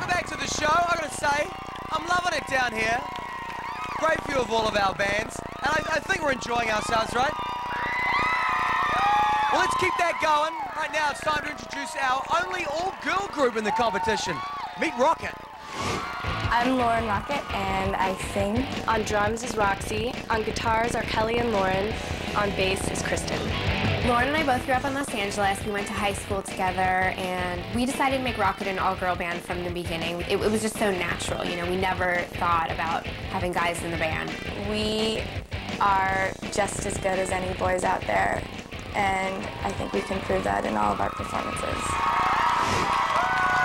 back to the show. I gotta say, I'm loving it down here. Great view of all of our bands. And I think we're enjoying ourselves, right? Well, let's keep that going. Right now, it's time to introduce our only all-girl group in the competition. Meet Rocket. I'm Lauren Rocket, and I sing. On drums is Roxy. On guitars are Kelly and Lauren. On bass is Kristen. Lauren and I both grew up in Los Angeles. We went to high school together, and we decided to make Rocket an all-girl band from the beginning. It was just so natural, you know. We never thought about having guys in the band. We are just as good as any boys out there, and I think we can prove that in all of our performances.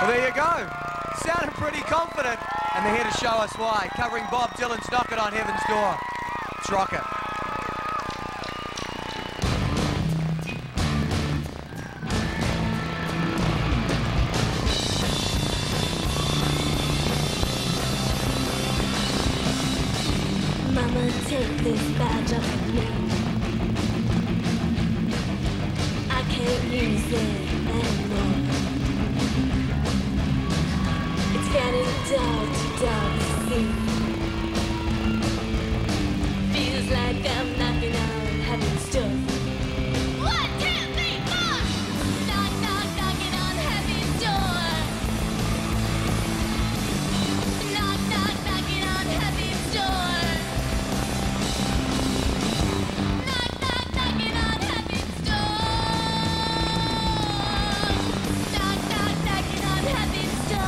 Well, there you go. Sounded pretty confident, and they're here to show us why. Covering Bob Dylan's Knockin' on Heaven's Door. It's Rocket. Mama, take this badge off me. I can't use it anymore. It's getting dark to see. Feels like I'm knocking on heaven's door. 1, 2, 3, 4. Knock, knock, knocking on heaven's door. Knock, knock, knocking on heaven's door. Knock, knock, knocking on heaven's door. Knock, knock, knocking on heaven's door.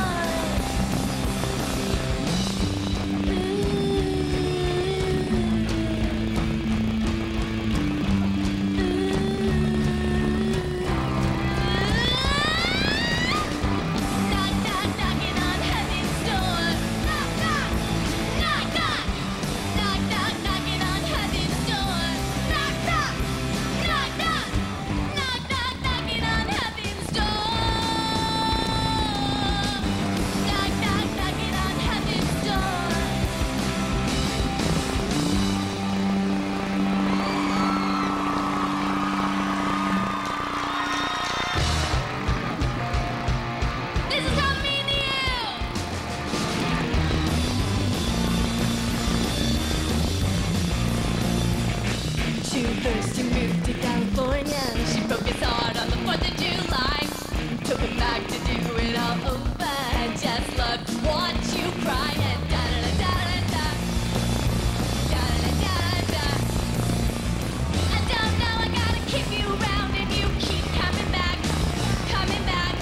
First she moved to California. She broke his heart on the 4th of July. Took him back to do it all over. I just love to watch you cry and da-da-da-da-da-da. Da-da-da-da-da-da. I don't know, I gotta keep you around and you keep coming back, coming back.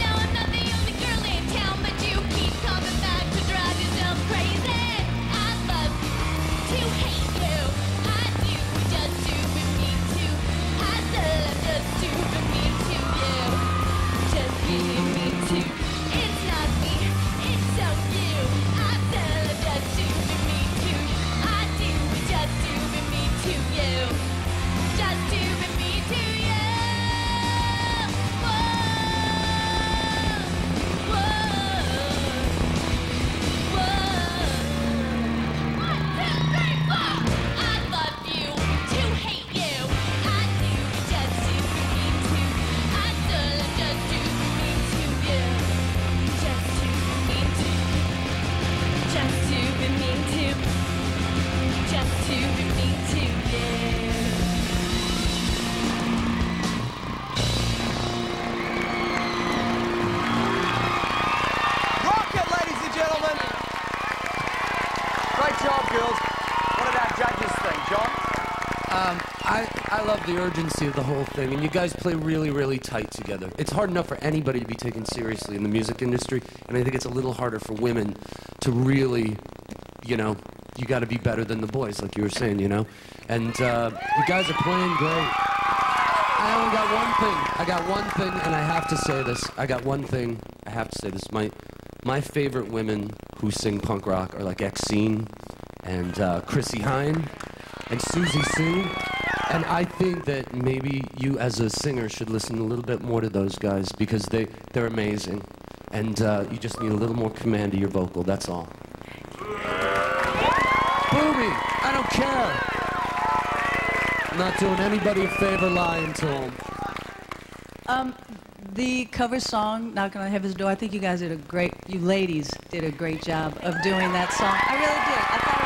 No, I'm not the only girl in town, but you keep coming back to drive yourself crazy. I love to hate you. I do. Just to be me too. I love just to be me too, you. Just be me too. It's not me, it's so you. I love just to be me too. I do just to be me too, you. Just to be me too, you. Whoa, whoa, whoa. 1, 2, 3, 4. I love you. To hate you, I do just to be me too. I love just to be me too, yeah. Just to be me too. Just to be me too. Just to be me too, yeah. Rocket, ladies and gentlemen. Great job, girls. What did our judges think, John? I love the urgency of the whole thing, and you guys play really, really tight together. It's hard enough for anybody to be taken seriously in the music industry, and I think it's a little harder for women to really, you know, you got to be better than the boys, like you were saying, you know? And you guys are playing great. I only got one thing. I got one thing, and I have to say this. I got one thing. I have to say this. My favorite women who sing punk rock are like Exene and Chrissy Hine and Susie Sue. And I think that maybe you as a singer should listen a little bit more to those guys because they're amazing. And you just need a little more command of your vocal, that's all. Boomy, I don't care. I'm not doing anybody a favor lying to them. The cover song, Knocking on Heaven's Door, I think you guys did you ladies did a great job of doing that song. I really did. I thought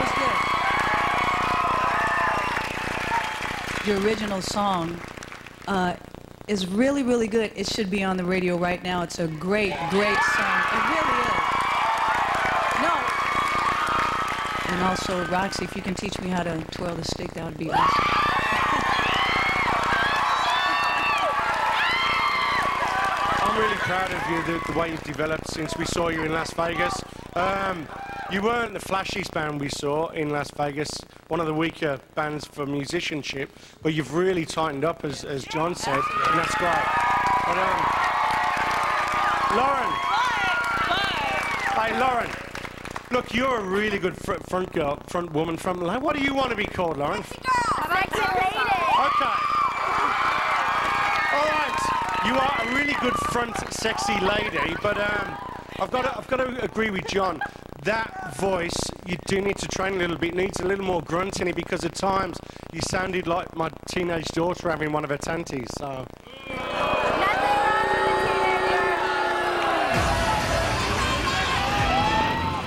it was good. Your original song is really, really good. It should be on the radio right now. It's a great, great song. It really is. No. And also, Roxy, if you can teach me how to twirl the stick, that would be awesome. I'm really proud of you, the way you've developed since we saw you in Las Vegas. You weren't the flashiest band we saw in Las Vegas, one of the weaker bands for musicianship, but you've really tightened up, as John said, and that's great. But, Lauren. Hey, Lauren. Look, you're a really good front woman. What do you want to be called, Lauren? Sexy lady. Okay. All right. You are a really good front sexy lady, but I've got to agree with John. That voice, you do need to train a little bit. It needs a little more grunt in it, because at times you sounded like my teenage daughter having one of her tanties. So.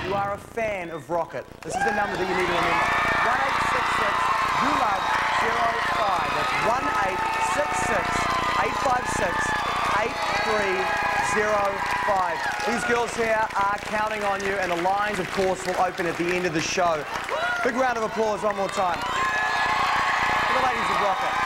You are a fan of Rocket. This is the number that you need to remember. 1866-YOU-LOVE-05. That's 1-866-850-5. These girls here are counting on you, and the lines, of course, will open at the end of the show. Big round of applause one more time for the ladies of Rocket.